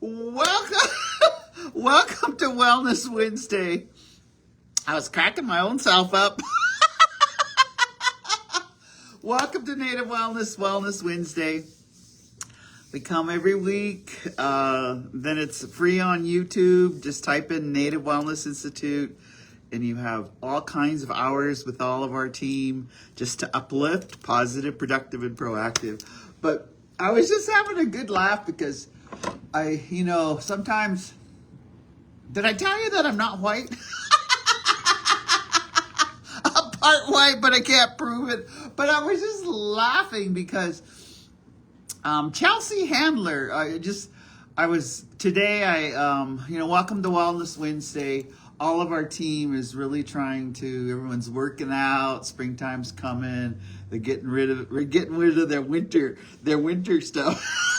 Welcome, welcome to Wellness Wednesday. I was cracking my own self up. Welcome to Native Wellness Wednesday. We come every week. Then it's free on YouTube. Just type in Native Wellness Institute, and you have all kinds of hours with all of our team just to uplift, positive, productive, and proactive. But I was just having a good laugh because sometimes, did I tell you that I'm not white? I'm part white, but I can't prove it. But I was just laughing because Chelsea Handler, welcome to Wellness Wednesday. All of our team is really everyone's working out, springtime's coming, we're getting rid of their winter stuff.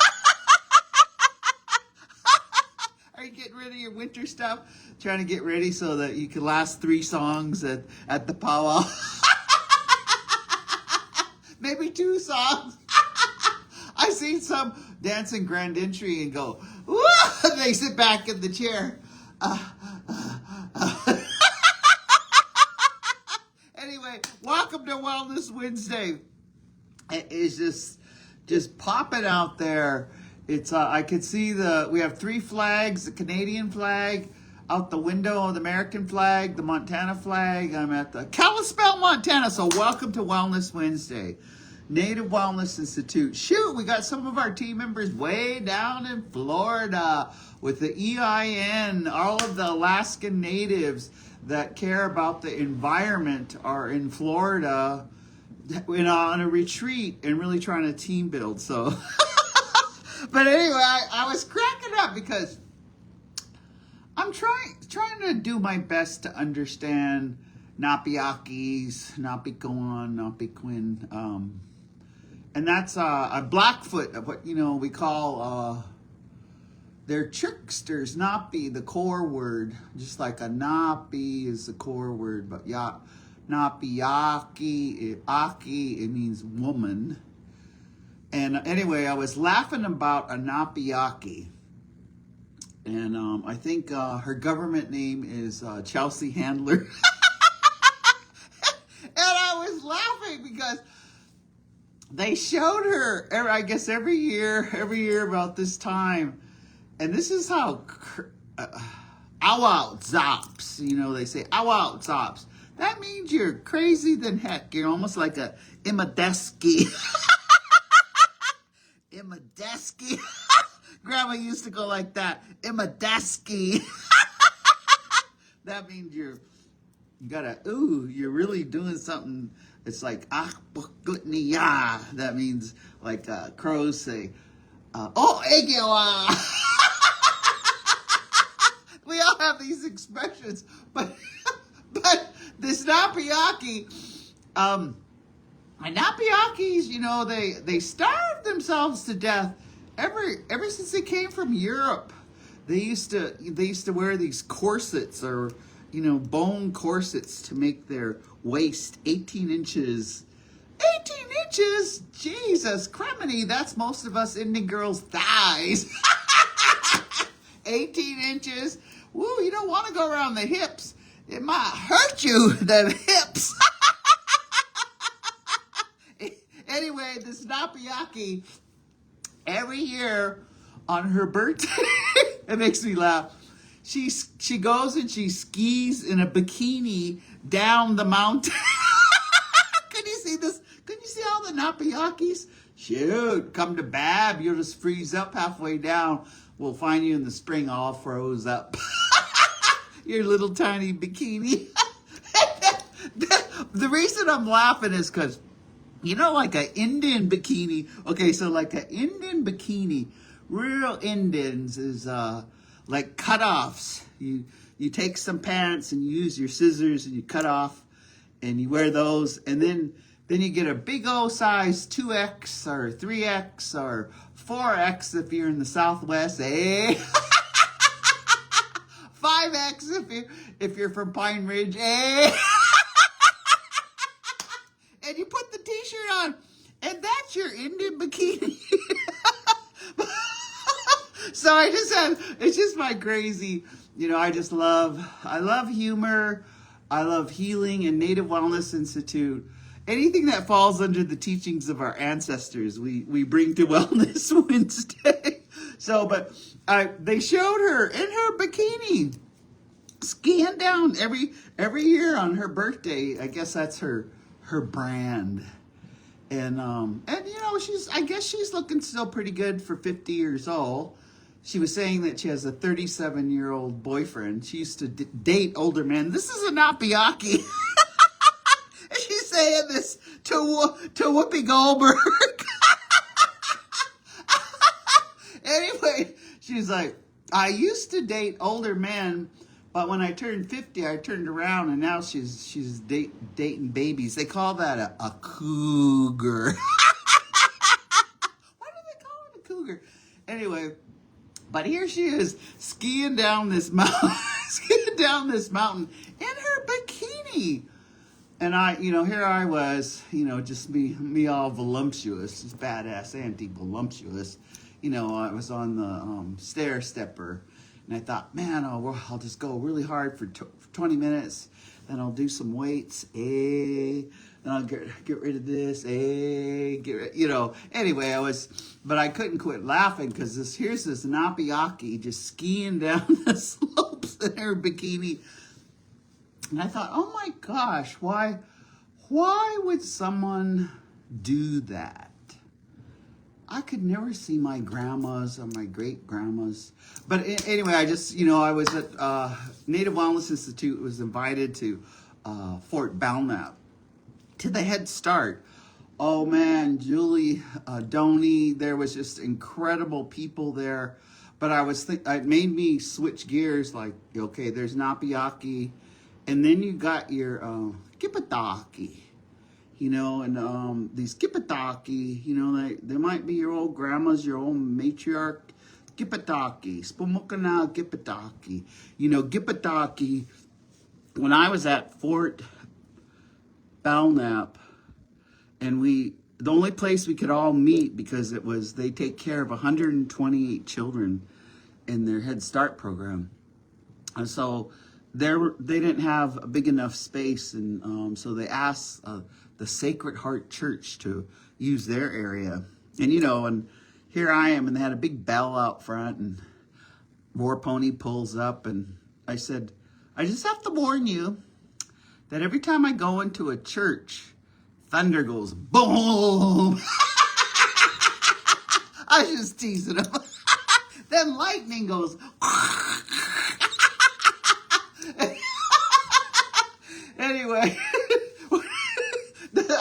Are you getting rid of your winter stuff? Trying to get ready so that you can last 3 songs at the powwow. Maybe 2 songs. I seen some dancing grand entry and go, woo! They sit back in the chair. Anyway, welcome to Wellness Wednesday. It is just popping out there. It's I could see we have 3 flags: the Canadian flag out the window, the American flag, the Montana flag. I'm at the Kalispell, Montana. So welcome to Wellness Wednesday. Native Wellness Institute. Shoot, we got some of our team members way down in Florida with the EIN. All of the Alaskan natives that care about the environment are in Florida on a retreat and really trying to team build. So, but anyway, I was cracking up because I'm trying to do my best to understand Napiakis, Napikoan, Napikwin, and that's a Blackfoot, what we call they're tricksters. Napi, the core word, just like a Napi is the core word, but Napiaki, Aki, it means woman. And anyway, I was laughing about a Napiaki. And I think her government name is Chelsea Handler. And I was laughing because they showed her, I guess every year about this time. And this is how ow zops, they say ow zops. That means you're crazy than heck. You're almost like a Imadeski. Imadeski. Grandma used to go like that. Imadeski. That means you're really doing something. It's like akbukutniya. That means like crows say, egewa. We all have these expressions, but this Napiaki, Napiakis, they starved themselves to death ever since they came from Europe. They used to wear these corsets or bone corsets to make their waist 18 inches. 18 inches? Jesus criminy, that's most of us Indian girls' thighs. 18 inches. Woo, you don't want to go around the hips. It might hurt you, the hips. Anyway, this Napiaki, every year on her birthday, it makes me laugh. She goes and she skis in a bikini down the mountain. Can you see this? Can you see all the Napiakis? Shoot, come to Bab. You'll just freeze up halfway down. We'll find you in the spring all froze up. Your little tiny bikini. The reason I'm laughing is because, like an Indian bikini. Okay, so like an Indian bikini, real Indians is like cutoffs. You take some pants and you use your scissors and you cut off and you wear those, and then you get a big old size 2X or 3X or 4X if you're in the Southwest, 5X if you're from Pine Ridge, And you put the t-shirt on, and that's your Indian bikini. So it's just my crazy, I love humor. I love healing and Native Wellness Institute. Anything that falls under the teachings of our ancestors, we bring to Wellness Wednesday. So, but they showed her in her bikini, skiing down every year on her birthday. I guess that's her brand. And I guess she's looking still pretty good for 50 years old. She was saying that she has a 37-year-old boyfriend. She used to date older men. This is a Napiaki. And she's saying this to Whoopi Goldberg. Anyway, she's like, I used to date older men, but when I turned 50, I turned around, and now she's dating babies. They call that a cougar. Why do they call it a cougar? Anyway, but here she is skiing down this mountain, in her bikini. And here I was, just me all voluptuous, just badass anti-voluptuous. I was on the stair stepper, and I thought, man, I'll just go really hard for 20 minutes. Then I'll do some weights. Then I'll get rid of this. Anyway, but I couldn't quit laughing because here's this Napiaki just skiing down the slopes in her bikini. And I thought, oh my gosh, why would someone do that? I could never see my grandmas or my great grandmas. But anyway, I just, I was at Native Wellness Institute, was invited to Fort Belknap to the Head Start. Oh man, Julie Doney, there was just incredible people there. But it made me switch gears, like, okay, there's Napiaki, and then you got your Kipataki. And these Kipataki, they might be your old grandmas, your old matriarch. Kipataki, Spumukana Kipataki. Kipataki, when I was at Fort Belknap, and the only place we could all meet, because they take care of 128 children in their Head Start program. And so they didn't have a big enough space, and so they asked the Sacred Heart Church to use their area. And and here I am, and they had a big bell out front, and War Pony pulls up, and I said, I just have to warn you that every time I go into a church, thunder goes boom. I was just teasing him. Then lightning goes. Anyway,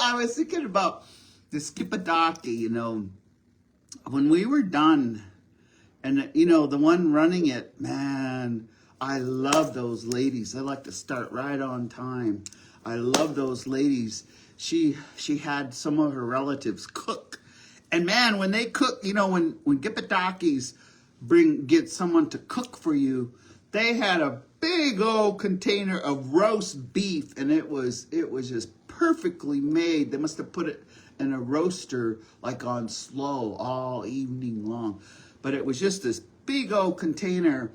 I was thinking about the Skipadaki, when we were done, and the one running it, man, I love those ladies. I like to start right on time. I love those ladies. She had some of her relatives cook, and man, when they cook, when Gipadakis get someone to cook for you, they had a big old container of roast beef, and it was just perfectly made. They must have put it in a roaster, like on slow all evening long. But it was just this big old container.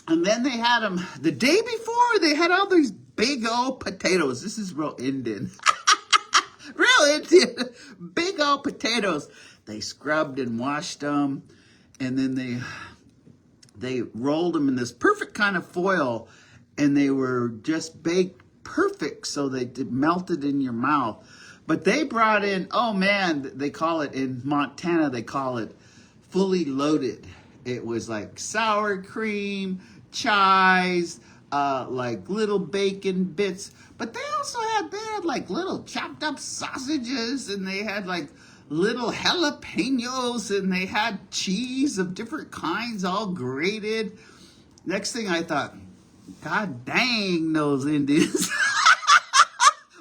And then they had them, the day before, they had all these big old potatoes. This is real Indian. Real Indian. Big old potatoes. They scrubbed and washed them. And then they rolled them in this perfect kind of foil. And they were just baked perfect, so they melted in your mouth. But they brought in, oh man, they call it in Montana, they call it fully loaded. It was like sour cream, chives, like little bacon bits. But they had like little chopped up sausages, and they had like little jalapenos, and they had cheese of different kinds all grated. Next thing I thought, God dang those Indians.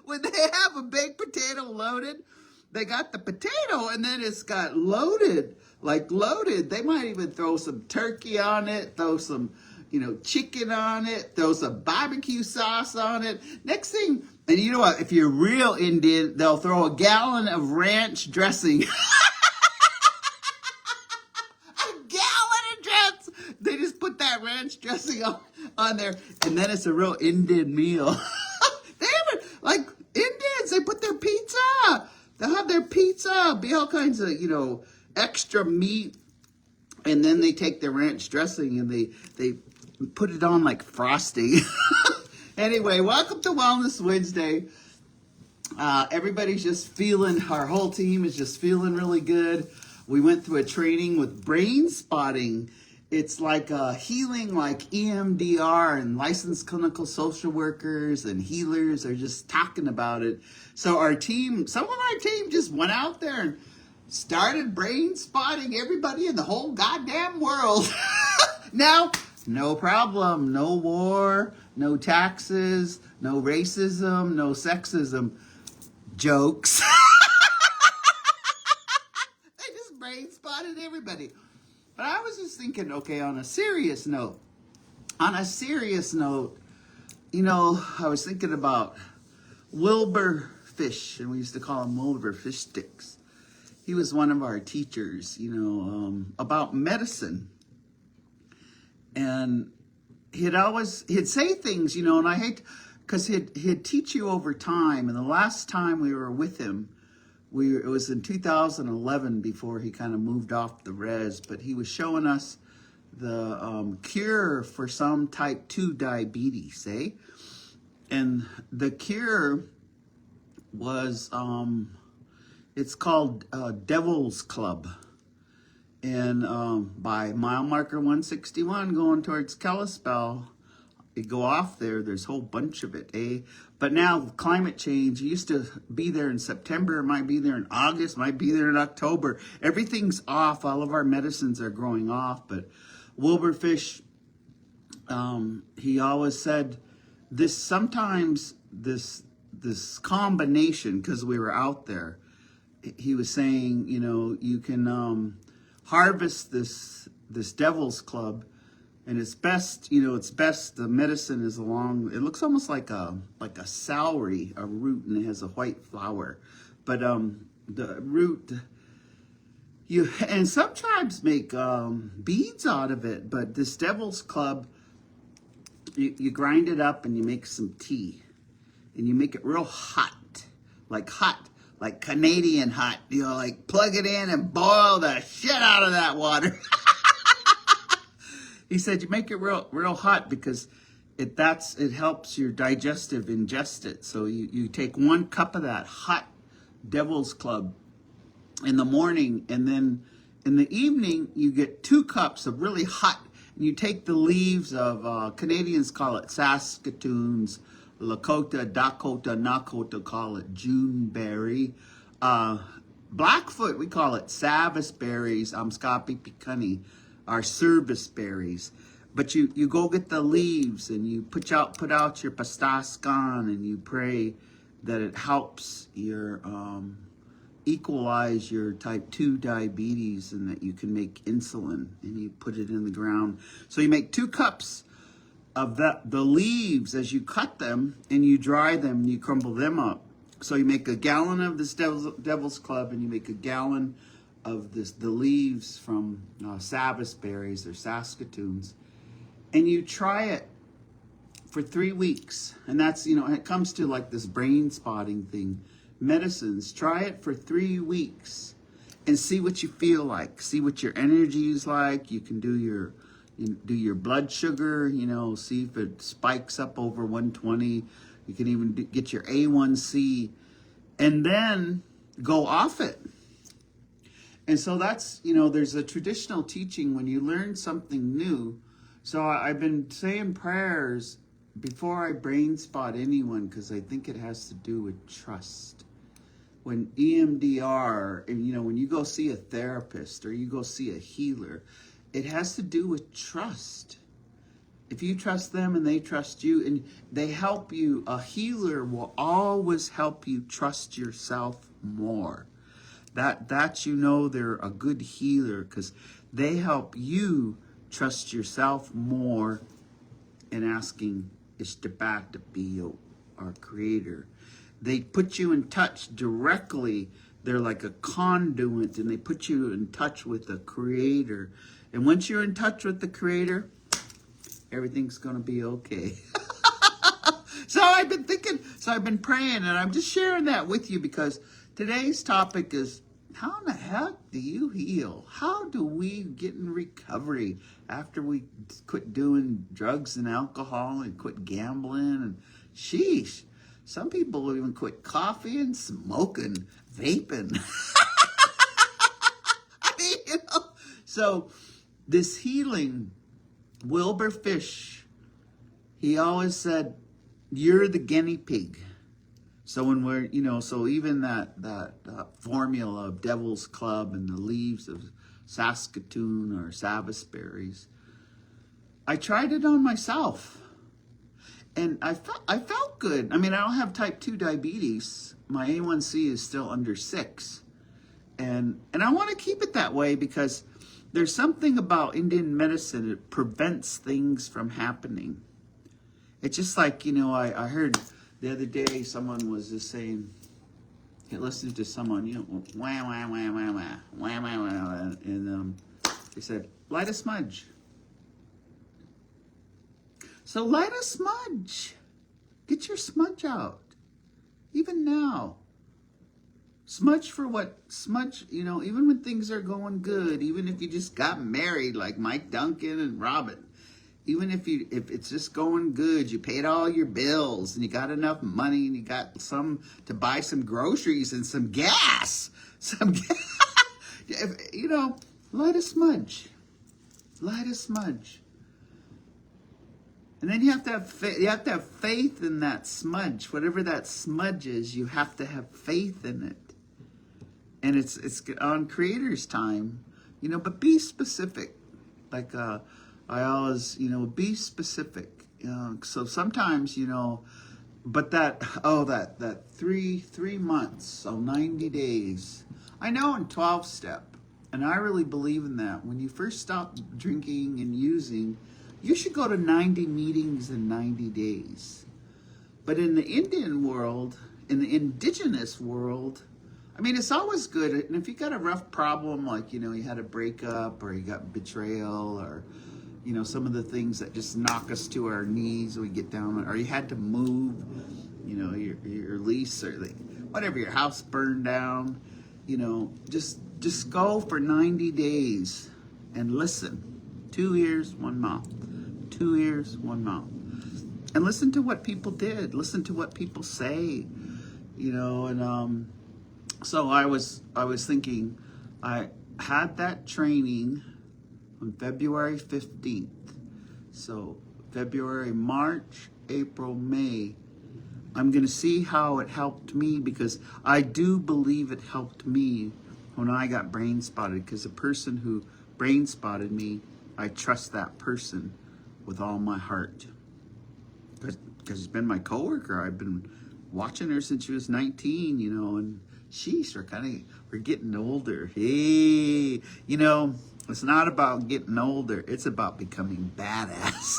When they have a baked potato loaded, they got the potato, and then it's got loaded, like loaded. They might even throw some turkey on it, throw some, chicken on it, throw some barbecue sauce on it. Next thing, and you know what? If you're real Indian, they'll throw a gallon of ranch dressing. A gallon of that ranch dressing on there, and then it's a real Indian meal. They have it, like Indians, they put their pizza. They'll have their pizza, be all kinds of, extra meat, and then they take their ranch dressing and they put it on like frosting. Anyway, welcome to Wellness Wednesday. Everybody's just feeling, our whole team is just feeling really good. We went through a training with brain spotting. It's like healing, like EMDR, and licensed clinical social workers and healers are just talking about it. So our team, some of our team just went out there and started brain spotting everybody in the whole goddamn world. Now, no problem, no war, no taxes, no racism, no sexism. Jokes. They just brain spotted everybody. But I was just thinking, okay, on a serious note, I was thinking about Wilbur Fish, and we used to call him Wilbur Fish Sticks. He was one of our teachers, about medicine. And he'd say things, and I hate, because he'd teach you over time. And the last time we were with him, it was in 2011 before he kind of moved off the res, but he was showing us the cure for some type 2 diabetes, eh? And the cure was, it's called Devil's Club. And by mile marker 161 going towards Kalispell, you go off there's a whole bunch of it, eh? But now climate change, it used to be there in September, it might be there in August, might be there in October. Everything's off, all of our medicines are growing off. But Wilbur Fish, he always said sometimes this combination, because we were out there, he was saying, you can harvest this Devil's Club. And it's best, the medicine is it looks almost like a celery, a root, and it has a white flower. But the root, and some tribes make beads out of it, but this Devil's Club, you grind it up and you make some tea. And you make it real hot, like Canadian hot. Like plug it in and boil the shit out of that water. He said you make it real hot because it helps your digestive ingest it. So you take 1 cup of that hot Devil's Club in the morning, and then in the evening you get 2 cups of really hot. And you take the leaves of Canadians call it Saskatoons, Lakota, Dakota, Nakota call it Juneberry. Blackfoot, we call it Savis berries, Amskapi Pikani, are service berries. But you go get the leaves and you put out your pastaskan, and you pray that it helps your equalize your type 2 diabetes, and that you can make insulin, and you put it in the ground. So you make 2 cups of the leaves as you cut them, and you dry them and you crumble them up. So you make a gallon of this Devil's Club, and you make a gallon of the leaves from Savis berries or Saskatoons, and you try it for 3 weeks. And that's, it comes to like this brain spotting thing, medicines, try it for 3 weeks and see what you feel like, see what your energy is like. You can do your blood sugar, see if it spikes up over 120. You can even get your A1C, and then go off it. And so that's, there's a traditional teaching when you learn something new. So I've been saying prayers before I brain spot anyone, because I think it has to do with trust. When EMDR, and when you go see a therapist or you go see a healer, it has to do with trust. If you trust them and they trust you and they help you, a healer will always help you trust yourself more. That they're a good healer, because they help you trust yourself more in asking Ishtabak to be our creator. They put you in touch directly. They're like a conduit, and they put you in touch with the creator. And once you're in touch with the creator, everything's going to be okay. So I've been thinking, so I've been praying, and I'm just sharing that with you because today's topic is, how in the heck do you heal? How do we get in recovery after we quit doing drugs and alcohol and quit gambling? And sheesh, some people even quit coffee and smoking, vaping. I mean, so this healing, Wilbur Fish, he always said, you're the guinea pig. So when we're, so even that formula of Devil's Club and the leaves of Saskatoon or Salisbury's, I tried it on myself, and I felt good. I mean, I don't have type 2 diabetes. My A1C is still under 6, and I want to keep it that way because there's something about Indian medicine that prevents things from happening. It's just like, I heard the other day someone was just saying, listening to someone, wah, wah, wah, wah, wah, wah, wah, wah, and they said, light a smudge. So light a smudge. Get your smudge out. Even now. Smudge for what? Smudge, even when things are going good, even if you just got married like Mike Duncan and Robin, even if it's just going good, you paid all your bills and you got enough money and you got some to buy some groceries and some gas. Light a smudge. Light a smudge. And then you have to have faith in that smudge. Whatever that smudge is, you have to have faith in it. And it's on Creator's time, but be specific. Like I always, be specific. So sometimes, but that 3 months, so 90 days. I know in 12-step, and I really believe in that. When you first stop drinking and using, you should go to 90 meetings in 90 days. But in the Indian world, in the indigenous world, I mean, it's always good. And if you got a rough problem, like, you had a breakup or you got betrayal or, some of the things that just knock us to our knees when we get down, or you had to move, your lease or whatever, your house burned down, just go for 90 days and listen. 2 ears, 1 mouth. 2 ears, 1 mouth. And listen to what people did. Listen to what people say, and so I was thinking, I had that training on February 15th. So February, March, April, May. I'm going to see how it helped me because I do believe it helped me when I got brain spotted, because the person who brain spotted me, I trust that person with all my heart. Because she's been my coworker. I've been watching her since she was 19, and sheesh, we're getting older. Hey, it's not about getting older. It's about becoming badass.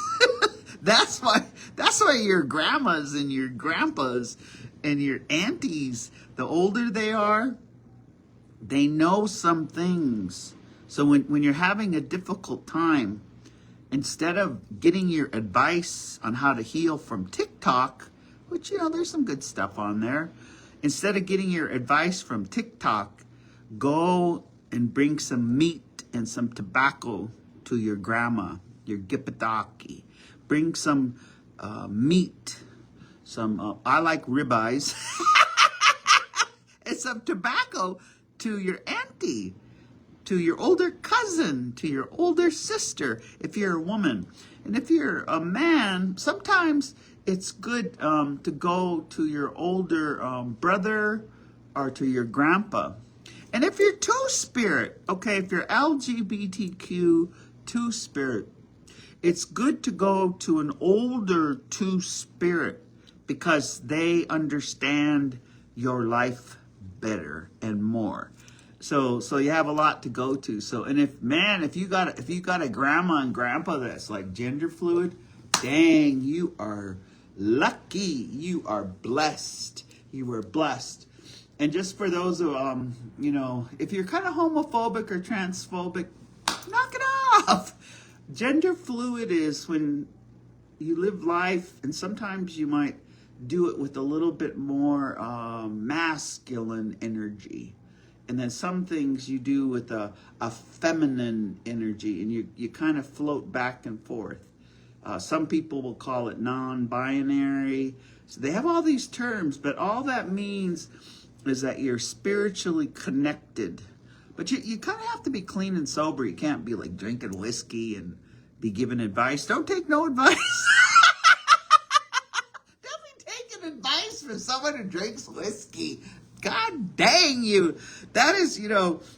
That's why your grandmas and your grandpas and your aunties, the older they are, they know some things. So when you're having a difficult time, instead of getting your advice on how to heal from TikTok, which, there's some good stuff on there, instead of getting your advice from TikTok, go and bring some meat and some tobacco to your grandma, your gipataki. Bring some meat, I like ribeyes, and some tobacco to your auntie, to your older cousin, to your older sister, if you're a woman. And if you're a man, sometimes it's good to go to your older brother or to your grandpa. And if you're two-spirit, okay, if you're LGBTQ two-spirit, it's good to go to an older two-spirit because they understand your life better and more. So you have a lot to go to. So, and if you got a grandma and grandpa that's like gender fluid, dang, you are lucky. You are blessed. You were blessed. And just for those who, if you're kind of homophobic or transphobic, knock it off. Gender fluid is when you live life, and sometimes you might do it with a little bit more masculine energy. And then some things you do with a feminine energy, and you kind of float back and forth. Some people will call it non-binary. So they have all these terms, but all that means is that you're spiritually connected. But you kind of have to be clean and sober. You can't be like drinking whiskey and be giving advice. Don't take no advice. Don't be taking advice from someone who drinks whiskey. God dang you. That is,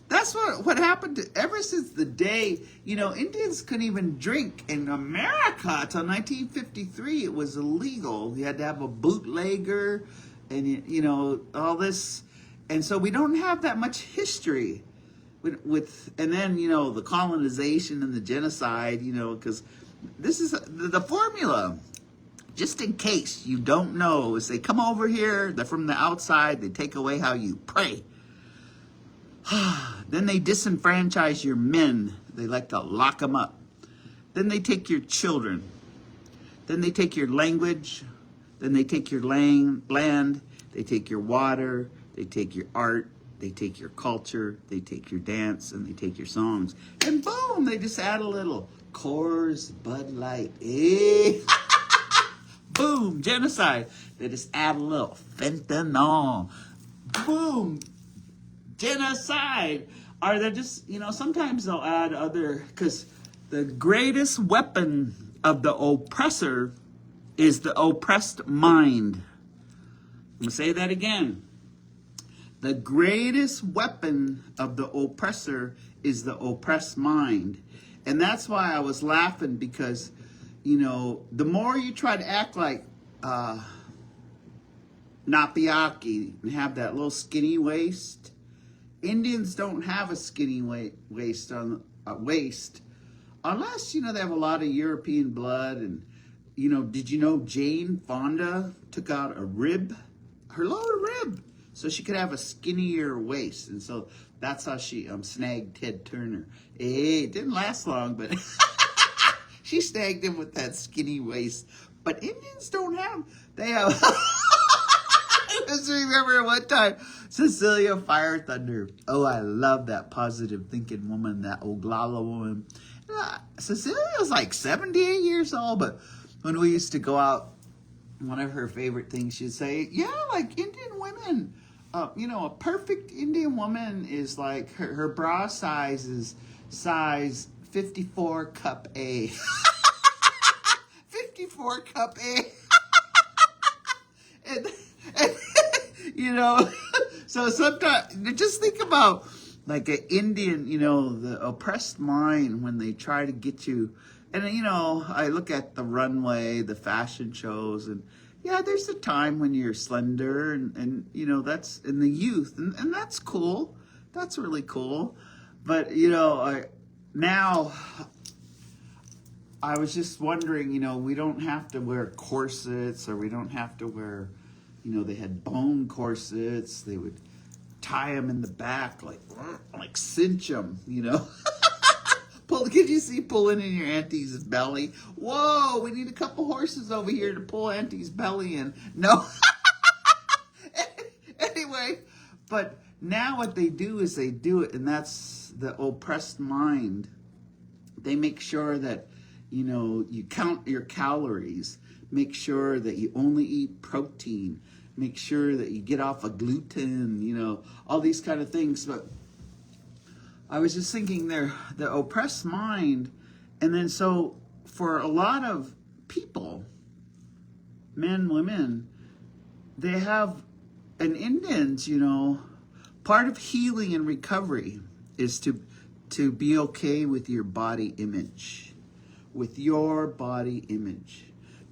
that's what happened to, ever since the day, Indians couldn't even drink in America until 1953. It was illegal. You had to have a bootlegger and, all this. And so we don't have that much history with and then, the colonization and the genocide, because this is the formula. Just in case you don't know, is they come over here, they're from the outside, they take away how you pray. Then they disenfranchise your men. They like to lock them up. Then they take your children. Then they take your language. Then they take your land. They take your water. They take your art. They take your culture. They take your dance. And they take your songs. And boom, they just add a little Coors, Bud Light. Eh? Boom, genocide. They just add a little fentanyl. Boom, genocide. Or they're just, sometimes they'll add other, because the greatest weapon of the oppressor is the oppressed mind. I'm going to say that again. The greatest weapon of the oppressor is the oppressed mind. And that's why I was laughing, because the more you try to act like Napiaki and have that little skinny waist, Indians don't have a skinny waist on waist, unless they have a lot of European blood. And did you know Jane Fonda took out a rib, her lower rib, so she could have a skinnier waist, and so that's how she snagged Ted Turner. It didn't last long, but. She snagged him with that skinny waist. But Indians don't have. They have. I just remember one time, Cecilia Fire Thunder. Oh, I love that positive thinking woman, that Oglala woman. Cecilia was like 78 years old, but when we used to go out, one of her favorite things she'd say, like Indian women. A perfect Indian woman is like her bra size is size 54 cup A. 54 cup A. and so sometimes just think about like an Indian, the oppressed mind when they try to get you. And I look at the runway, the fashion shows, and there's a time when you're slender and that's in the youth, and that's cool. That's really cool. But now, I was just wondering, we don't have to wear corsets, or we don't have to wear, they had bone corsets. They would tie them in the back, like cinch them, Could you see pulling in your auntie's belly? Whoa, we need a couple horses over here to pull auntie's belly in. No. Anyway, but now what they do is they do it, and that's the oppressed mind. They make sure that, you count your calories. Make sure that you only eat protein. Make sure that you get off of gluten, all these kind of things. But I was just thinking the oppressed mind. And then so for a lot of people, men, women, they have, and Indians, part of healing and recovery is to be okay with your body image,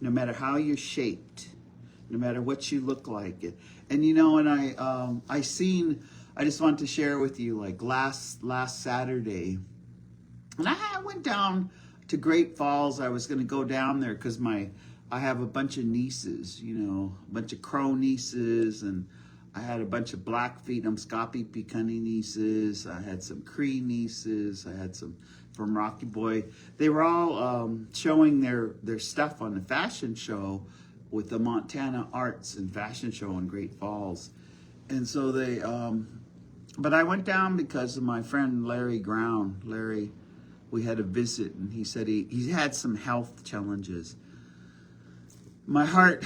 no matter how you're shaped, no matter what you look like. And and I just want to share with you, like last Saturday, and I went down to Great Falls. I was going to go down there because I have a bunch of nieces, a bunch of Crow nieces, and I had a bunch of Blackfeet, Scoppy Picanni nieces. I had some Cree nieces. I had some from Rocky Boy. They were all showing their stuff on the fashion show with the Montana Arts and Fashion Show in Great Falls. And so they, but I went down because of my friend Larry Ground. Larry, we had a visit, and he said he had some health challenges. My heart,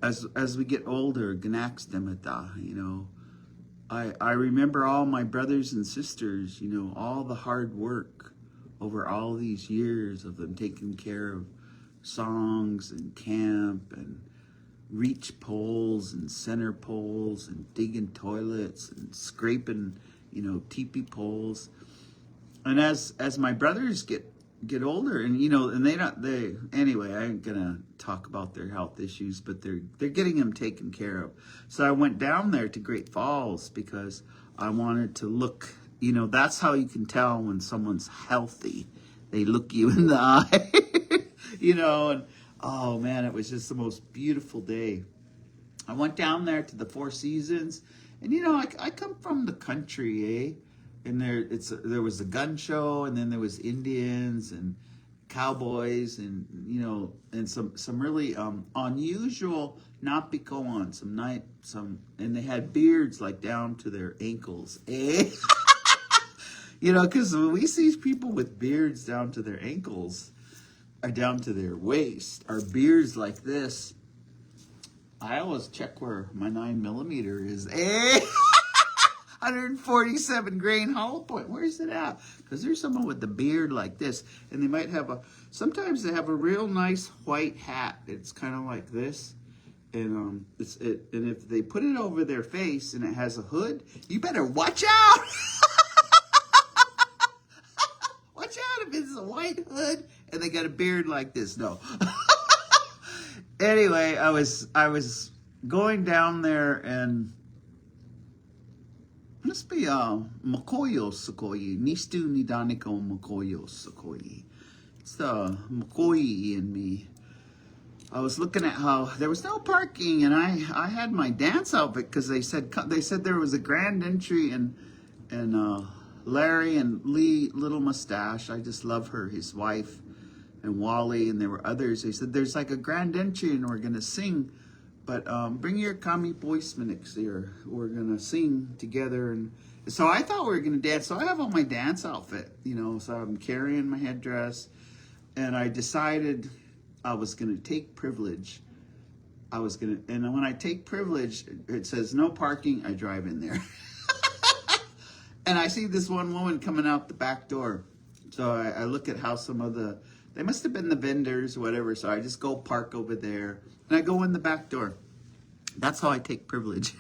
as we get older, gnaxdemata, I remember all my brothers and sisters, all the hard work over all these years of them taking care of songs and camp and reach poles and center poles and digging toilets and scraping, teepee poles. And as my brothers get older, and anyway, I ain't gonna talk about their health issues, but they're getting them taken care of. So I went down there to Great Falls because I wanted to look, that's how you can tell when someone's healthy. They look you in the eye, and oh man, it was just the most beautiful day. I went down there to the Four Seasons, and I come from the country, eh? And there was a gun show, and then there was Indians and cowboys, and and some really unusual Napicoan, and they had beards like down to their ankles, eh? Because when we see people with beards down to their ankles or down to their waist, or beards like this, I always check where my 9mm is, eh? 147 grain hollow point. Where's it at? Because there's someone with a beard like this, and they might have sometimes they have a real nice white hat. It's kind of like this, and and if they put it over their face and it has a hood, you better watch out. Watch out if it's a white hood and they got a beard like this. No. Anyway, I was going down there, and must be Makoyo Sukoyi. Nistu Nidaniko Makoyo Sukoyi. It's the Makoyi in me. I was looking at how there was no parking, and I had my dance outfit because they said there was a grand entry, and Larry and Lee Little Mustache, I just love her, his wife, and Wally, and there were others. They said there's like a grand entry and we're gonna sing. But bring your kami boismaniks here. We're going to sing together. And so I thought we were going to dance. So I have on my dance outfit, so I'm carrying my headdress. And I decided I was going to take privilege. And when I take privilege, it says no parking. I drive in there. And I see this one woman coming out the back door. So I look at how they must have been the vendors or whatever. So I just go park over there. And I go in the back door. That's how I take privilege.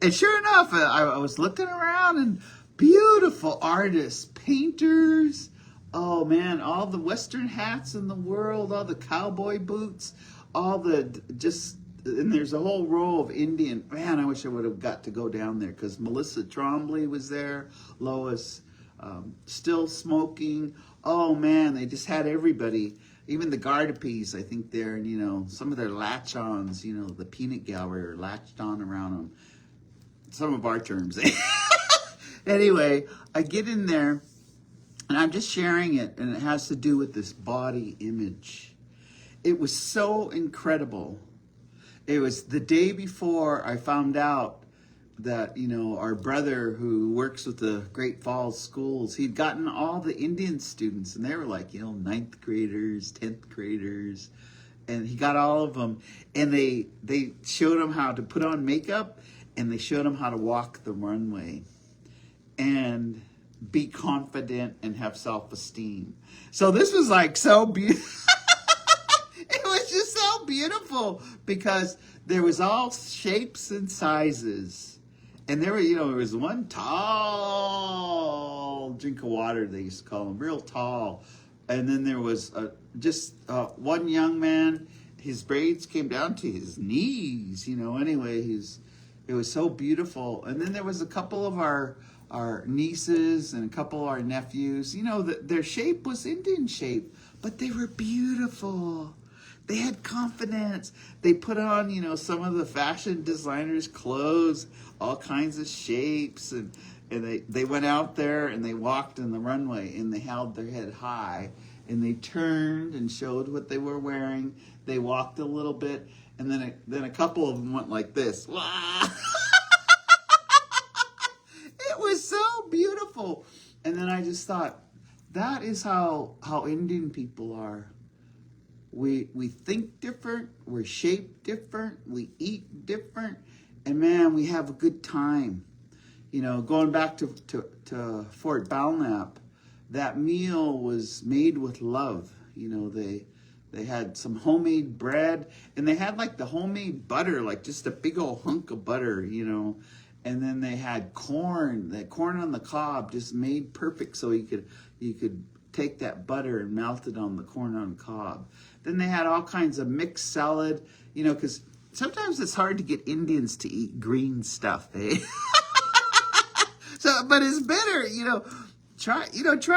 And sure enough, I was looking around, and beautiful artists, painters. Oh man, all the Western hats in the world, all the cowboy boots, and there's a whole row of Indian. Man, I wish I would have got to go down there because Melissa Trombley was there, Lois Still Smoking. Oh man, they just had everybody. Even the Gardapies, I think they're, some of their latch-ons, the peanut gallery are latched on around them. Some of our terms. Anyway, I get in there, and I'm just sharing it, and it has to do with this body image. It was so incredible. It was the day before I found out that, our brother who works with the Great Falls schools, he'd gotten all the Indian students, and they were like, 9th graders, 10th graders, and he got all of them, and they showed them how to put on makeup, and they showed them how to walk the runway and be confident and have self-esteem. So this was like so beautiful. It was just so beautiful because there was all shapes and sizes. And there was one tall drink of water, they used to call him, real tall. And then there was just one young man, his braids came down to his knees, anyway, it was so beautiful. And then there was a couple of our nieces and a couple of our nephews, their shape was Indian shape, but they were beautiful. They had confidence. They put on, some of the fashion designers' clothes, all kinds of shapes, and they went out there and they walked in the runway and they held their head high and they turned and showed what they were wearing. They walked a little bit and then a couple of them went like this. Wow. It was so beautiful. And then I just thought, that is how Indian people are. We think different, we're shaped different, we eat different, and man, we have a good time. Going back to Fort Belknap, that meal was made with love. They had some homemade bread, and they had like the homemade butter, like just a big old hunk of butter, and then they had corn, that corn on the cob, just made perfect so you could take that butter and melt it on the corn on cob. Then they had all kinds of mixed salad, because sometimes it's hard to get Indians to eat green stuff, eh? But it's better, try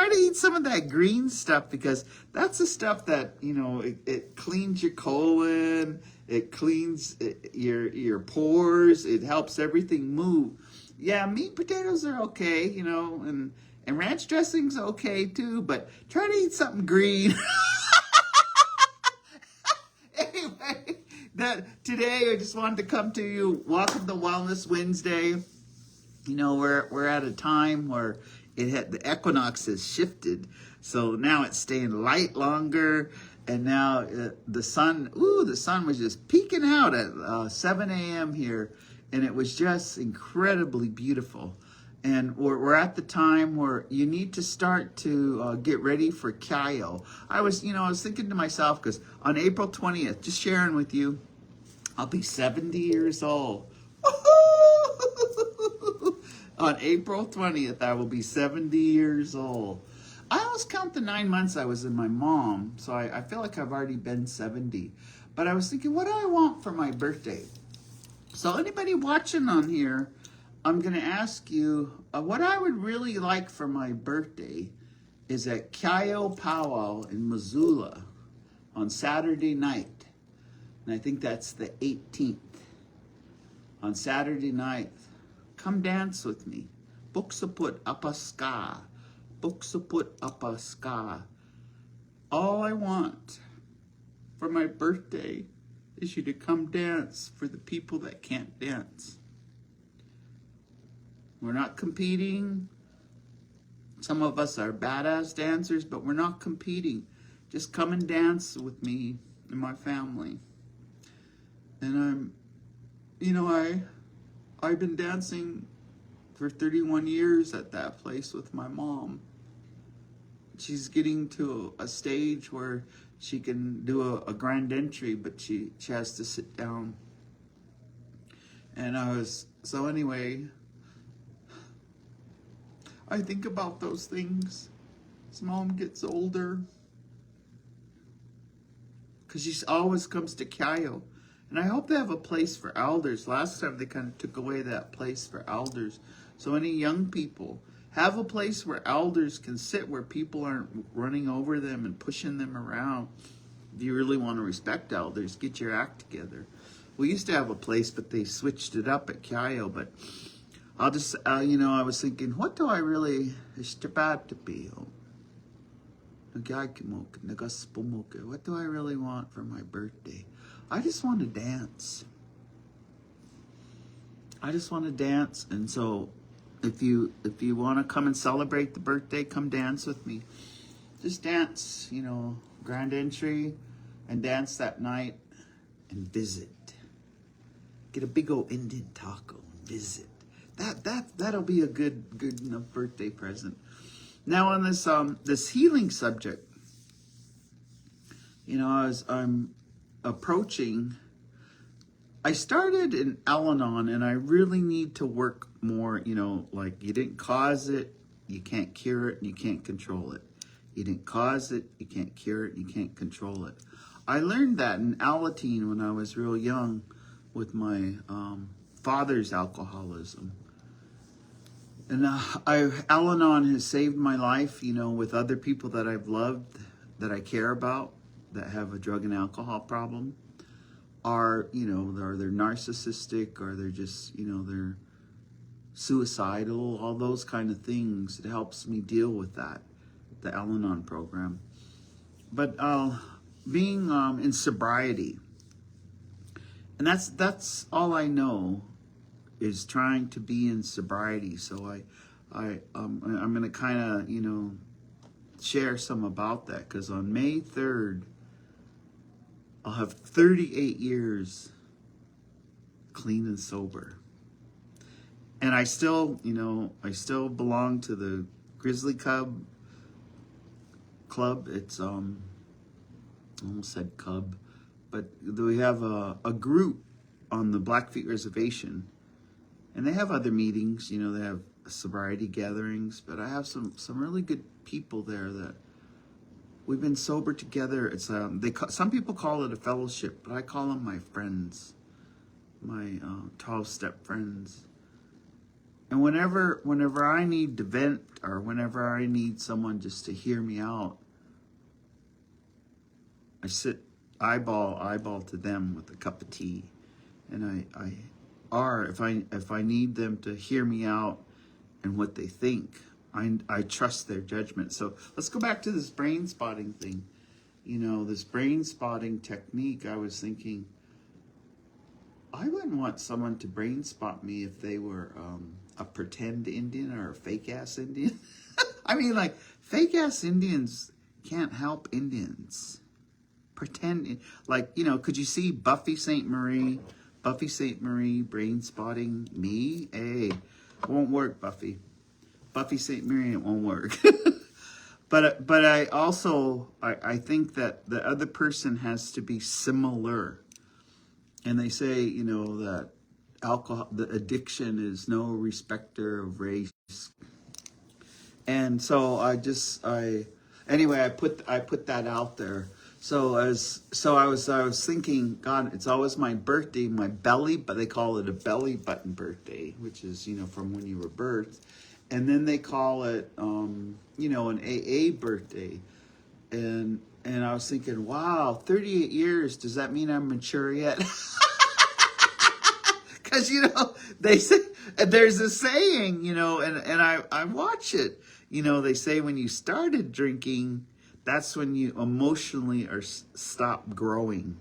to eat some of that green stuff, because that's the stuff that, it cleans your colon, it cleans your pores, it helps everything move. Yeah, meat potatoes are okay, and ranch dressing's okay too, but try to eat something green. Anyway, today I just wanted to come to you. Welcome to Wellness Wednesday. We're at a time where the equinox has shifted, so now it's staying light longer, and now the sun was just peeking out at 7 a.m. here, and it was just incredibly beautiful. And we're at the time where you need to start to get ready for Kyo. I was thinking to myself, because on April 20th, just sharing with you, I'll be 70 years old. On April 20th, I will be 70 years old. I always count the 9 months I was in my mom, so I feel like I've already been 70. But I was thinking, what do I want for my birthday? So anybody watching on here, I'm going to ask you, what I would really like for my birthday is at Kyo Powwow in Missoula on Saturday night. And I think that's the 18th. On Saturday night, come dance with me. Buksaput Apaska. Buksaput Apaska. All I want for my birthday is you to come dance for the people that can't dance. We're not competing. Some of us are badass dancers, but we're not competing. Just come and dance with me and my family. And I've been dancing for 31 years at that place with my mom. She's getting to a stage where she can do a grand entry, but she has to sit down. And anyway, I think about those things as mom gets older, because she always comes to Kyo. And I hope they have a place for elders. Last time they kind of took away that place for elders. So any young people, have a place where elders can sit, where people aren't running over them and pushing them around. If you really want to respect elders, get your act together. We used to have a place, but they switched it up at Kyo. But I'll just, I was thinking, what do I really, what do I really want for my birthday? I just want to dance. And so if you want to come and celebrate the birthday, come dance with me. Just dance, grand entry, and dance that night and visit. Get a big old Indian taco and visit. That'll be a good enough birthday present. Now on this healing subject, as I'm approaching, I started in Al-Anon, and I really need to work more, like you didn't cause it, you can't cure it, and you can't control it. You didn't cause it, you can't cure it, and you can't control it. I learned that in Alateen when I was real young with my father's alcoholism. And Al-Anon has saved my life, with other people that I've loved, that I care about. that have a drug and alcohol problem are, they're narcissistic, or they're just, they're suicidal, all those kind of things. It helps me deal with that, the Al-Anon program. But being in sobriety, and that's all I know, is trying to be in sobriety. So I'm going to kind of, share some about that, because on May 3rd, I'll have 38 years clean and sober. And I still, I belong to the Grizzly Cub Club. It's, I almost said cub, but we have a group on the Blackfeet Reservation, and they have other meetings, they have sobriety gatherings, but I have some really good people there that we've been sober together. It's some people call it a fellowship, but I call them my friends, my 12-step friends. And whenever I need to vent, or whenever I need someone just to hear me out, I sit eyeball to them with a cup of tea, and if I need them to hear me out and what they think, I trust their judgment. So let's go back to this brain spotting thing. This brain spotting technique. I was thinking, I wouldn't want someone to brain spot me if they were a pretend Indian or a fake ass Indian. I mean, like, fake ass Indians can't help Indians. Pretend, like, could you see Buffy St. Marie brain spotting me? Hey, won't work, Buffy St. Marie, it won't work. but I also, I think that the other person has to be similar. And they say, that the addiction is no respecter of race. And so I put that out there. So I was thinking, God, it's always my birthday, my belly, but they call it a belly button birthday, which is, from when you were birthed. And then they call it, an AA birthday. And I was thinking, wow, 38 years, does that mean I'm mature yet? Because, they say, there's a saying, and I watch it. They say when you started drinking, that's when you emotionally stop growing.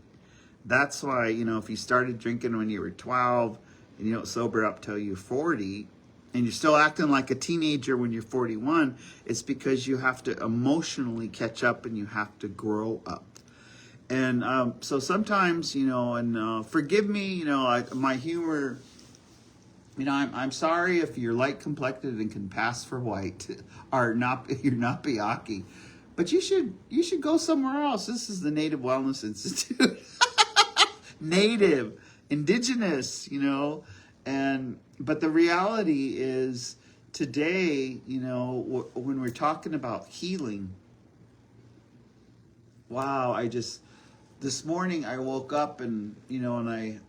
That's why, if you started drinking when you were 12 and you don't sober up till you're 40, and you're still acting like a teenager when you're 41, it's because you have to emotionally catch up and you have to grow up. And so sometimes, and forgive me, my humor, I'm sorry if you're light complected and can pass for white, or not, you're not Biyaki. But you should go somewhere else. This is the Native Wellness Institute. Native, indigenous, but the reality is today, when we're talking about healing, wow, this morning I woke up and, and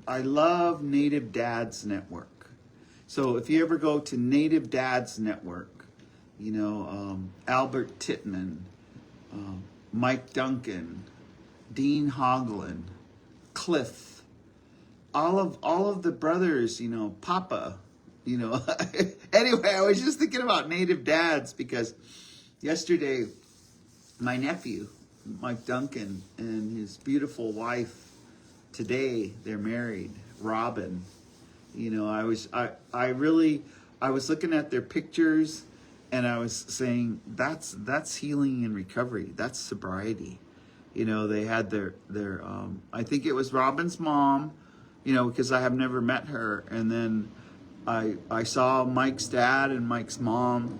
I love Native Dads Network. So if you ever go to Native Dads Network, Albert Titman, Mike Duncan, Dean Hoagland, Cliff, all of the brothers, Papa, Anyway, I was just thinking about Native dads because yesterday my nephew, Mike Duncan, and his beautiful wife, today they're married, Robin. I was looking at their pictures and I was saying, that's healing and recovery. That's sobriety. They had their I think it was Robin's mom, because I have never met her. And then I saw Mike's dad and Mike's mom.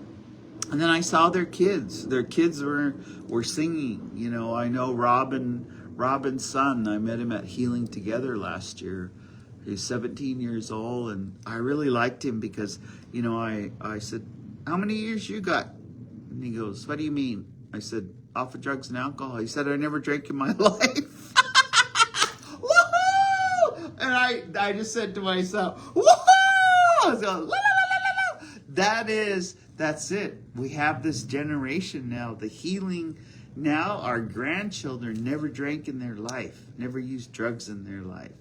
And then I saw their kids. Their kids were singing. I know Robin's son. I met him at Healing Together last year. He's 17 years old, and I really liked him because, I said, how many years you got? And he goes, what do you mean? I said, off of drugs and alcohol. He said, I never drank in my life. Woohoo! And I just said to myself, woohoo! I was going, la, la, la, la, la. That's it. We have this generation now. The healing now our grandchildren never drank in their life, never used drugs in their life.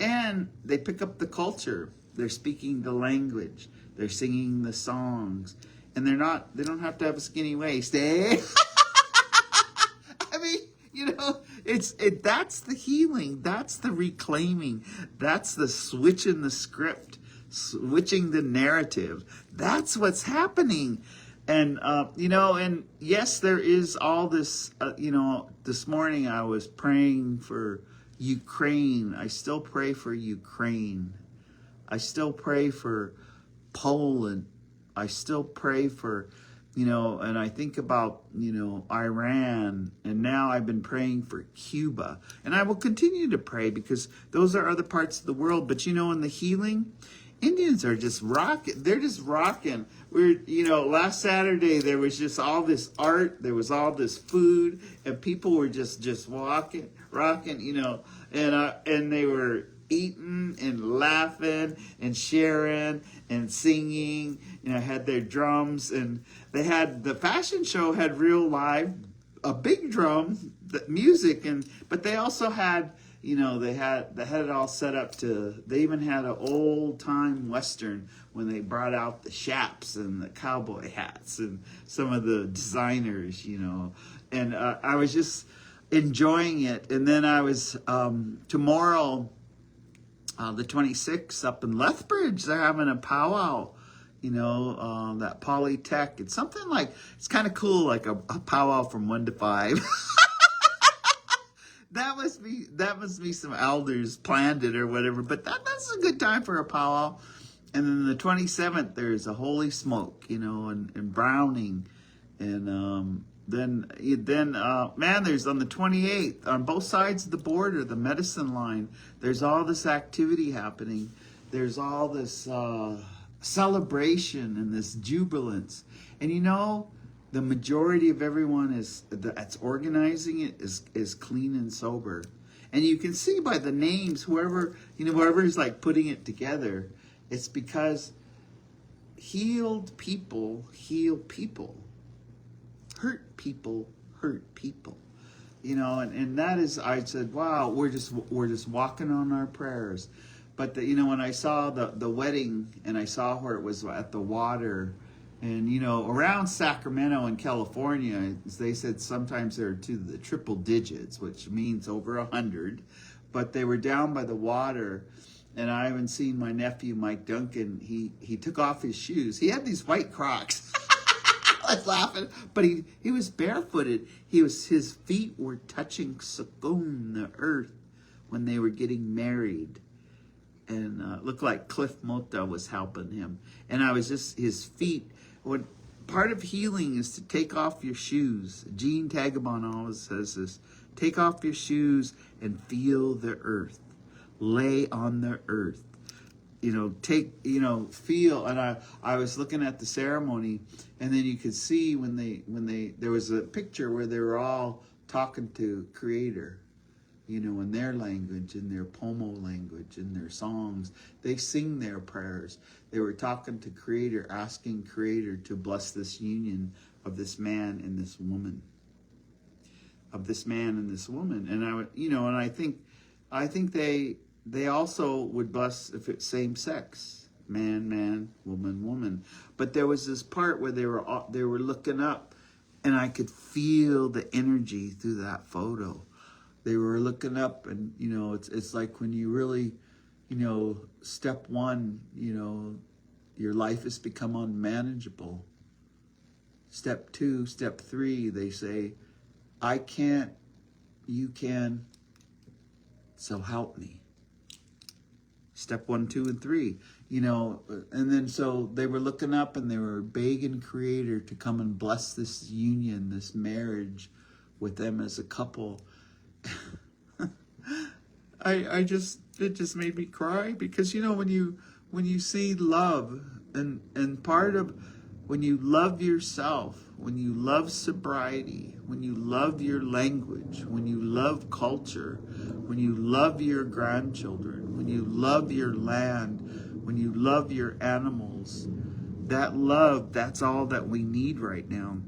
And they pick up the culture. They're speaking the language. They're singing the songs. And they don't have to have a skinny waist, eh? I mean, that's the healing. That's the reclaiming. That's the switching the script, switching the narrative. That's what's happening. And, and yes, there is all this, this morning I was praying for Ukraine. I still pray for Ukraine. I still pray for Poland. I still pray for, and I think about, Iran. And now I've been praying for Cuba. And I will continue to pray because those are other parts of the world. But, in the healing, Indians are just rocking. They're just rocking. Last Saturday, there was just all this art. There was all this food. And people were just walking, rocking, and they were eating and laughing and sharing and singing, had their drums, and they had the fashion show had real live, a big drum, the music, but they also had, they had it all set up they even had an old time Western when they brought out the chaps and the cowboy hats and some of the designers, and I was just enjoying it. And then I was, tomorrow, the 26th up in Lethbridge, they're having a powwow, that Polytech. It's something like, it's kind of cool, like a powwow from 1 to 5. That must be some elders planned it or whatever, but that's a good time for a powwow. And then the 27th, there's a Holy Smoke, and Browning. And then there's on the 28th, on both sides of the border, the medicine line, there's all this activity happening. There's all this celebration and this jubilance. And the majority of everyone that's organizing it is clean and sober. And you can see by the names, whoever is like putting it together, it's because healed people heal people. Hurt people hurt people. And that is, I said, wow, we're just walking on our prayers. But when I saw the wedding and I saw where it was at the water, and around Sacramento in California, they said sometimes they're to the triple digits, which means over 100. But they were down by the water, and I haven't seen my nephew Mike Duncan. He took off his shoes. He had these white Crocs. I was laughing, but he was barefooted. His feet were touching Sukkot, the earth, when they were getting married. And it looked like Cliff Mota was helping him. And I was just, his feet. Part of healing is to take off your shoes. Gene Tagabon always says this. Take off your shoes and feel the earth. Lay on the earth. Feel. And I was looking at the ceremony, and then you could see when there was a picture where they were all talking to Creator. In their language, in their Pomo language, in their songs. They sing their prayers. They were talking to Creator, asking Creator to bless this union of this man and this woman. And I think they also would bless if it's same sex. Man, woman. But there was this part where they were looking up, and I could feel the energy through that photo. They were looking up, and it's like when you really, step one, your life has become unmanageable. Step 2, step 3, they say, I can't, you can, so help me. Step 1, 2, and 3, and then so they were looking up and they were begging Creator to come and bless this union, this marriage with them as a couple. It just made me cry because when you see love and part of when you love yourself, when you love sobriety, when you love your language, when you love culture, when you love your grandchildren, when you love your land, when you love your animals, that love, that's all that we need right now.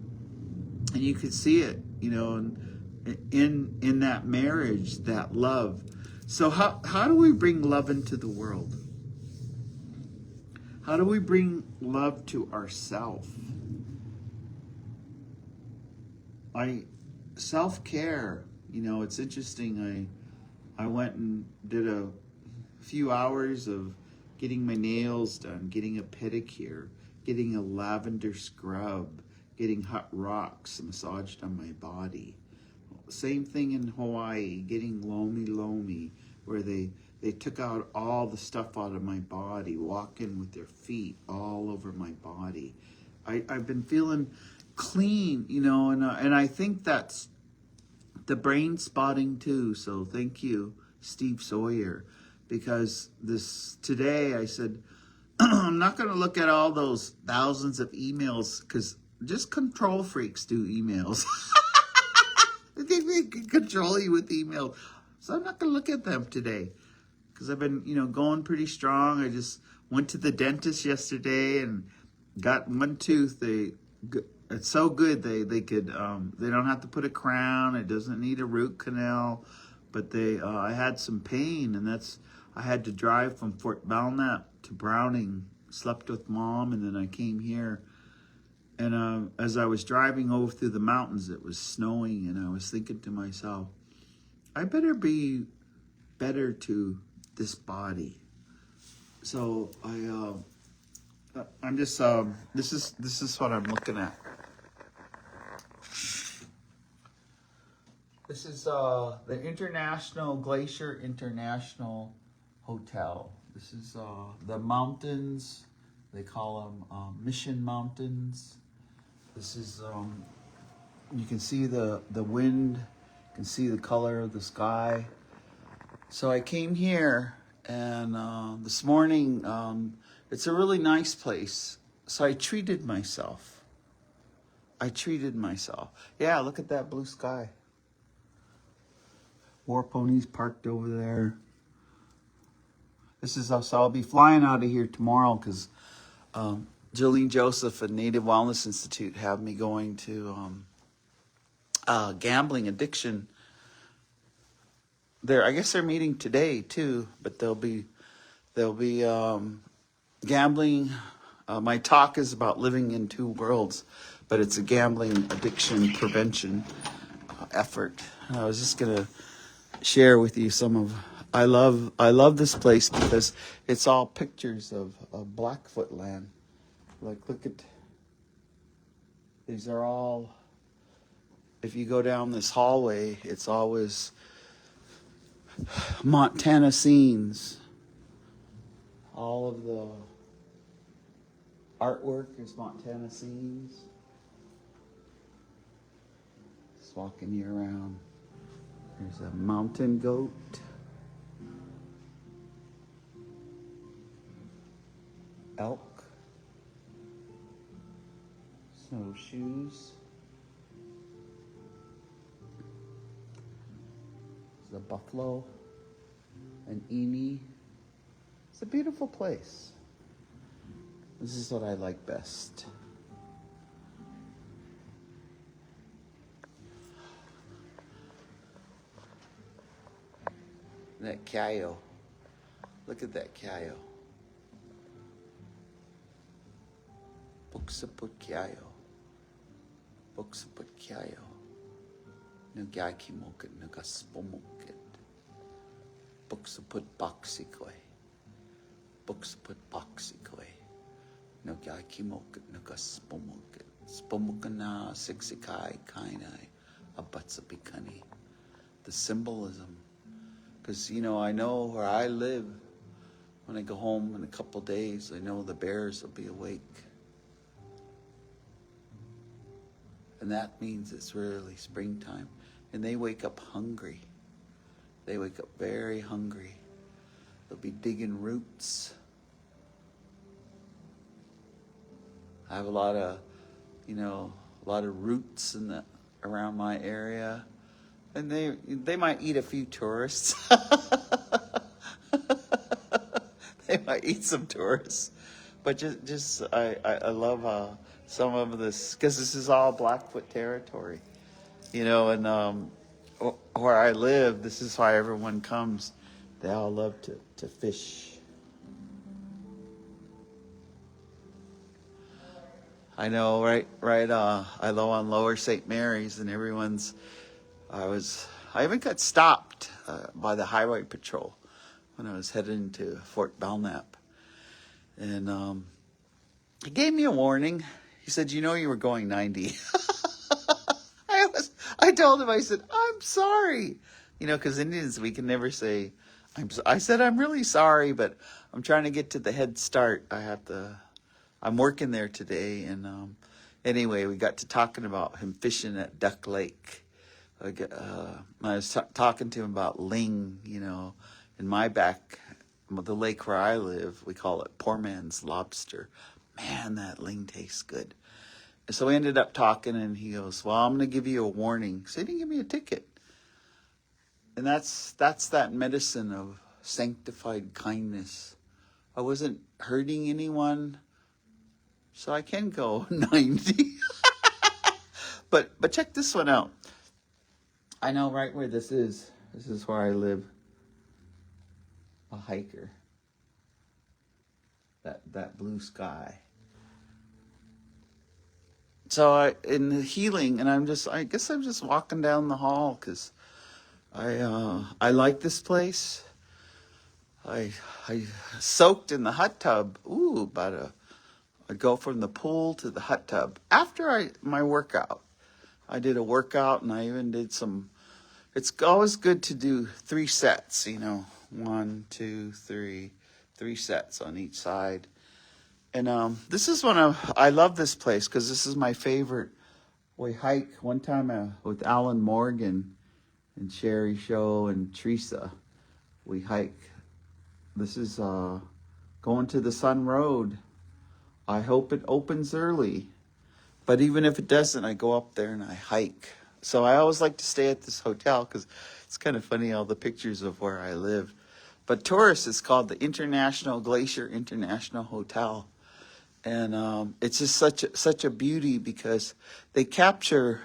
And you can see it. you know, and in that marriage, that love. So how do we bring love into the world? How do we bring love to ourselves? Self-care, you know, it's interesting. I went and did a few hours of getting my nails done, getting a pedicure, getting a lavender scrub, getting hot rocks massaged on my body. Same thing in Hawaii, getting lomi lomi, where they took out all the stuff out of my body, walking with their feet all over my body. I've been feeling clean, you know, and I think that's the brain spotting too. So thank you, Steve Sawyer, because today I said, I'm not going to look at all those thousands of emails, because just control freaks do emails. They can control you with email. So I'm not going to look at them today, because I've been, you know, going pretty strong. I just went to the dentist yesterday and got one tooth. It's so good they could they don't have to put a crown. It doesn't need a root canal. But I had some pain, and I had to drive from Fort Belknap to Browning. Slept with Mom, and then I came here. And as I was driving over through the mountains, it was snowing, and I was thinking to myself, I better be better to this body. So I'm just this is what I'm looking at. This is the International Glacier International Hotel. This is the mountains. They call them Mission Mountains. This is you can see the wind. You can see the color of the sky. So I came here, and this morning it's a really nice place. So I treated myself. Yeah, look at that blue sky. War ponies parked over there. This is us. I'll be flying out of here tomorrow because Jolene Joseph and Native Wellness Institute have me going to gambling addiction. I guess they're meeting today too, but they'll be gambling. My talk is about living in two worlds, but it's a gambling addiction prevention effort. I was just gonna share with you some of. I love this place because it's all pictures of Blackfoot land. Like, look at, these are all, if you go down this hallway, it's always Montana scenes. All of the artwork is Montana scenes. Just walking you around. There's a mountain goat. Elk. Snowshoes. There's a buffalo. An emu. It's a beautiful place. This is what I like best. That coyote. Look at that coyote. Buksaput coyote. Buksaput coyote. Nagakimokit nagaspomokit. Buksaput boxikoi. Buksaput boxikoi. Nagakimokit nagaspomokit. Spomokana siksikai kainai abatsapikani. The symbolism. Because, you know, I know where I live. When I go home in a couple days, I know the bears will be awake. And that means it's really springtime. And they wake up hungry. They wake up very hungry. They'll be digging roots. I have a lot of roots around my area. And they might eat a few tourists. They might eat some tourists. But I love some of this, because this is all Blackfoot territory. And where I live, this is why everyone comes. They all love to fish. I know, right, right. I live on Lower St. Mary's, and I even got stopped by the highway patrol when I was heading to Fort Belknap, and he gave me a warning. He said, you were going 90." I told him, I said, "I'm sorry," because Indians, we can never say, I said, "I'm really sorry, but I'm trying to get to the Head Start. I'm working there today." And anyway, we got to talking about him fishing at Duck Lake. I was talking to him about ling, in my the lake where I live, we call it poor man's lobster. Man, that ling tastes good. And so we ended up talking, and he goes, "Well, I'm going to give you a warning." So he didn't give me a ticket. And that's that medicine of sanctified kindness. I wasn't hurting anyone, so I can go 90. But check this one out. I know right where this is. This is where I live. A hiker. That blue sky. So in the healing, and I guess I'm just walking down the hall because I like this place. I soaked in the hot tub. Ooh, I'd go from the pool to the hot tub after my workout. I did a workout, and I even did some. It's always good to do 3 sets. 1, 2, 3, 3 sets on each side. And this is I love this place because this is my favorite. We hike one time with Alan Morgan and Sherry Show and Teresa. We hike. This is going to the Sun Road. I hope it opens early. But even if it doesn't, I go up there and I hike. So I always like to stay at this hotel because it's kind of funny, all the pictures of where I live. But tourists, it's called the International Glacier International Hotel. And it's just such a beauty because they capture,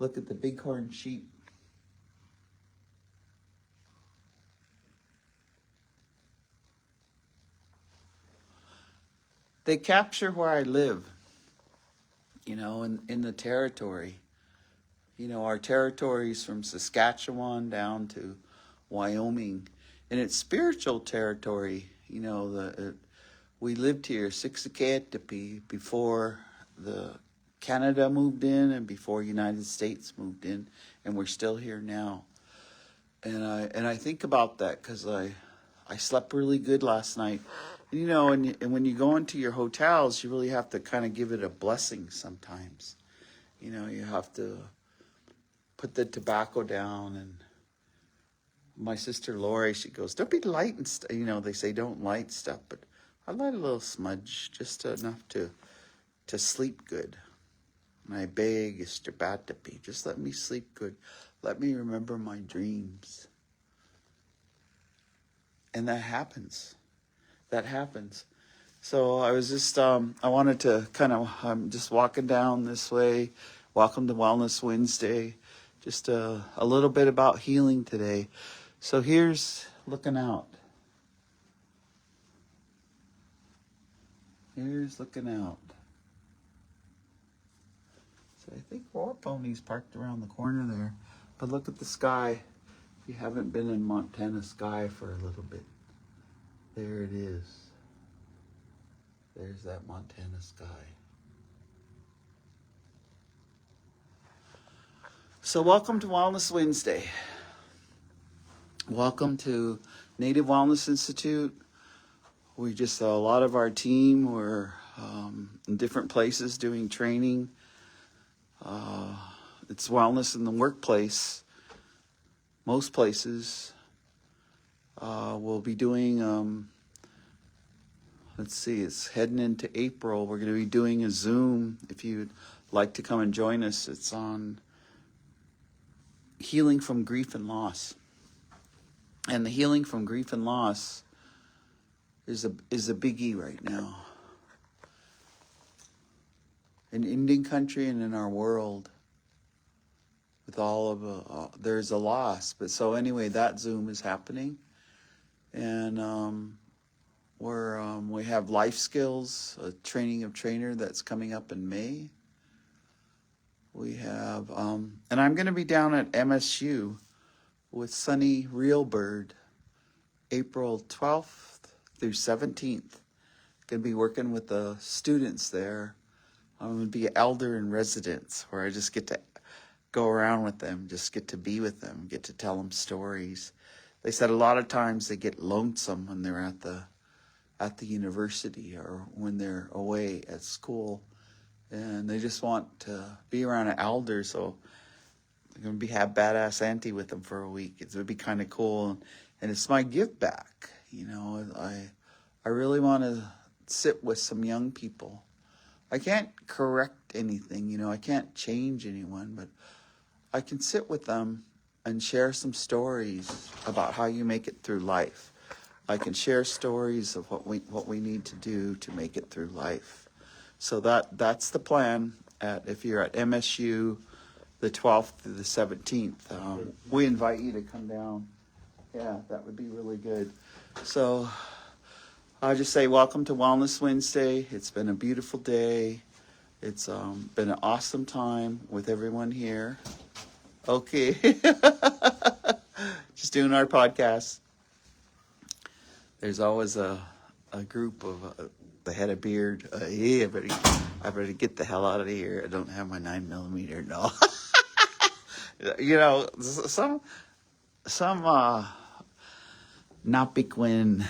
look at the bighorn sheep. They capture where I live, in the territory. Our territories from Saskatchewan down to Wyoming. And it's spiritual territory. We lived here, Siksikatepi, before the Canada moved in and before United States moved in, and we're still here now. And I think about that because I slept really good last night. And when you go into your hotels, you really have to kind of give it a blessing sometimes. You have to put the tobacco down. And my sister Lori, she goes, "Don't be lighting stuff." They say don't light stuff, but I light a little smudge, just enough to sleep good. And I beg Istrabatapi, just let me sleep good. Let me remember my dreams. And that happens. That happens. So I was just, I wanted to I'm just walking down this way. Welcome to Wellness Wednesday. Just a little bit about healing today. So here's looking out. Here's looking out. So I think War Pony's parked around the corner there. But look at the sky. If you haven't been in Montana sky for a little bit. There it is. There's that Montana sky. So welcome to Wellness Wednesday. Welcome to Native Wellness Institute. A lot of our team were in different places doing training. It's wellness in the workplace. Most places will be doing, it's heading into April. We're going to be doing a Zoom. If you'd like to come and join us, it's on healing from grief and loss. And the healing from grief and loss is a biggie right now. In Indian country and in our world. with all of there's a loss. But so anyway, that Zoom is happening, and we have life skills, a training of trainer that's coming up in May. We have, and I'm going to be down at MSU with Sunny Realbird, April 12th through 17th. Going to be working with the students there. I'm going to be elder in residence, where I just get to go around with them, just get to be with them, get to tell them stories. They said a lot of times they get lonesome when they're at the university or when they're away at school, and they just want to be around an elder. So I'm going to have badass auntie with them for a week. It would be kind of cool, and it's my give back. I really want to sit with some young people. I can't correct anything, I can't change anyone, but I can sit with them and share some stories about how you make it through life. I can share stories of what we need to do to make it through life. So that's the plan. If you're at MSU, the 12th through the 17th, we invite you to come down. Yeah, that would be really good. So I just say welcome to Wellness Wednesday. It's been a beautiful day. It's been an awesome time with everyone here. Okay. Just doing our podcast. There's always a group of the head of beard. Hey, I better get the hell out of here. I don't have my 9mm. No. Some Napiquin,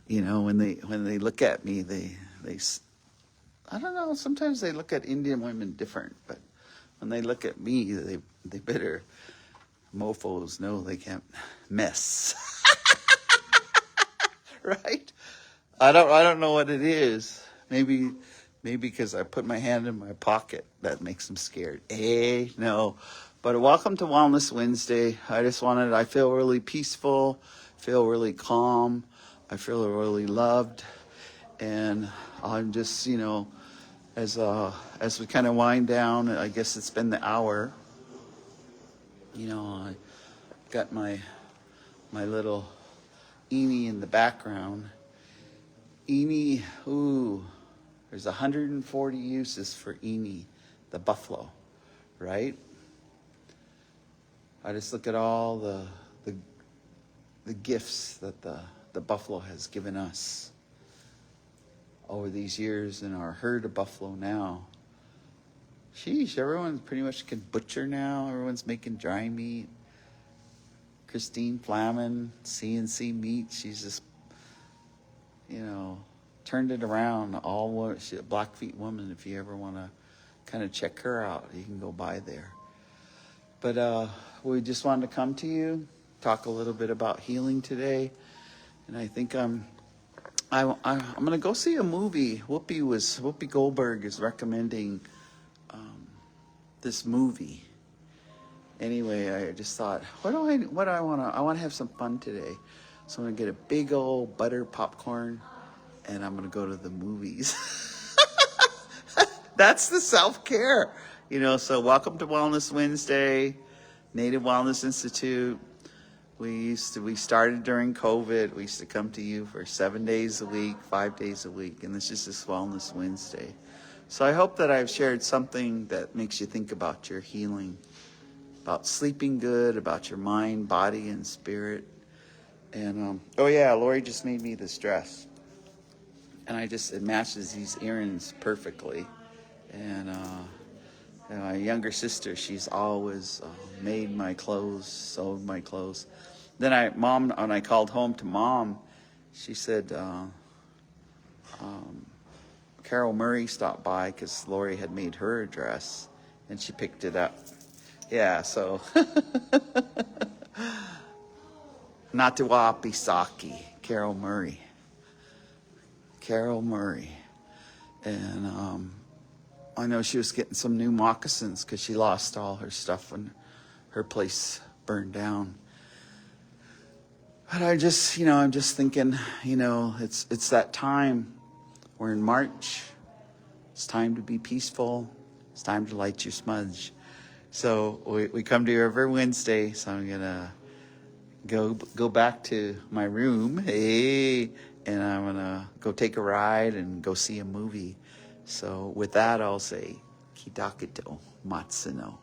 when they look at me, they I don't know, sometimes they look at Indian women different, but when they look at me, they better mofos know they can't mess. Right? I don't know what it is. Maybe because I put my hand in my pocket, that makes them scared. No. But welcome to Wellness Wednesday. I feel really peaceful, feel really calm, I feel really loved, and I'm just, as we kind of wind down, I guess it's been the hour. I got my little Eni in the background. Eni, there's 140 uses for Eni, the buffalo, right? I just look at all the gifts that the buffalo has given us over these years in our herd of buffalo now. Sheesh, everyone pretty much can butcher now. Everyone's making dry meat. Christine Flaman, CNC Meat, she's just, turned it around. She's a Blackfeet woman. If you ever want to kind of check her out, you can go by there. But we just wanted to come to you, talk a little bit about healing today. And I think I'm going to go see a movie. Whoopi Goldberg is recommending this movie. Anyway, I just thought, I want to have some fun today. So I'm going to get a big old butter popcorn, and I'm going to go to the movies. That's the self-care, so welcome to Wellness Wednesday, Native Wellness Institute. We started during COVID. We used to come to you for 7 days a week, 5 days a week, and this is just Wellness Wednesday. So I hope that I've shared something that makes you think about your healing, about sleeping good, about your mind, body, and spirit. And, Lori just made me this dress. And it matches these earrings perfectly. And my younger sister, she's always made my clothes, sewed my clothes. Then when I called home to Mom, she said, Carol Murray stopped by because Lori had made her a dress, and she picked it up. Yeah, so Natiwapi Saki, Carol Murray. And I know she was getting some new moccasins because she lost all her stuff when her place burned down. But I'm just thinking, it's that time. We're in March. It's time to be peaceful. It's time to light your smudge. So we come to you every Wednesday. So I'm gonna go back to my room, hey, and I'm gonna go take a ride and go see a movie. So with that, I'll say, Kidakito Matsuno.